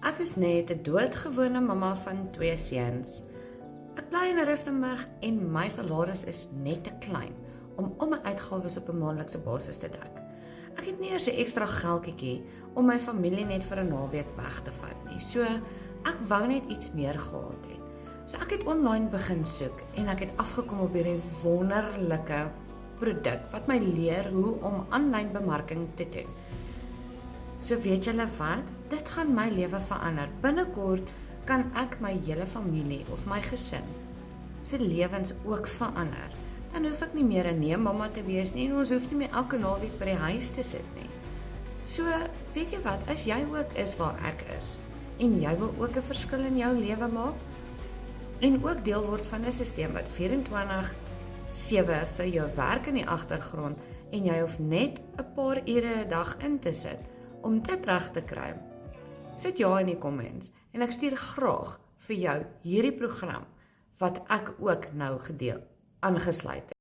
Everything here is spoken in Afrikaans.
Ek is net 'n doodgewone mamma van 2 seuns. Ek bly in Rustenburg en my salaris is net te klein om my uitgawes op 'n maandelikse basis te dek. Ek het nie eers 'n ekstra geldjie om my familie net vir 'n naweek weg te vat nie. So ek wou net iets meer gehad het. So ek het online begin soek en ek het afgekom op hierdie wonderlike produk wat my leer hoe om aanlyn bemarking te doen. So weet julle wat? Dit gaan my lewe verander. Binnekort kan ek my hele familie of my gesin se lewens ook verander. Dan hoef ek nie meer 'n nee mamma te wees nie en ons hoef nie meer elke naweek by die huis te sit nie. So, weet jy wat, as jy ook is waar ek is en jy wil ook 'n verskil in jou lewe maak en ook deel word van 'n stelsel wat 24/7 vir jou werk in die agtergrond en jy hoef net 'n paar ure 'n dag in te sit om dit reg te kry. Sit ja in die comments en ek stuur graag vir jou hierdie program wat ek ook nou aangesluit het.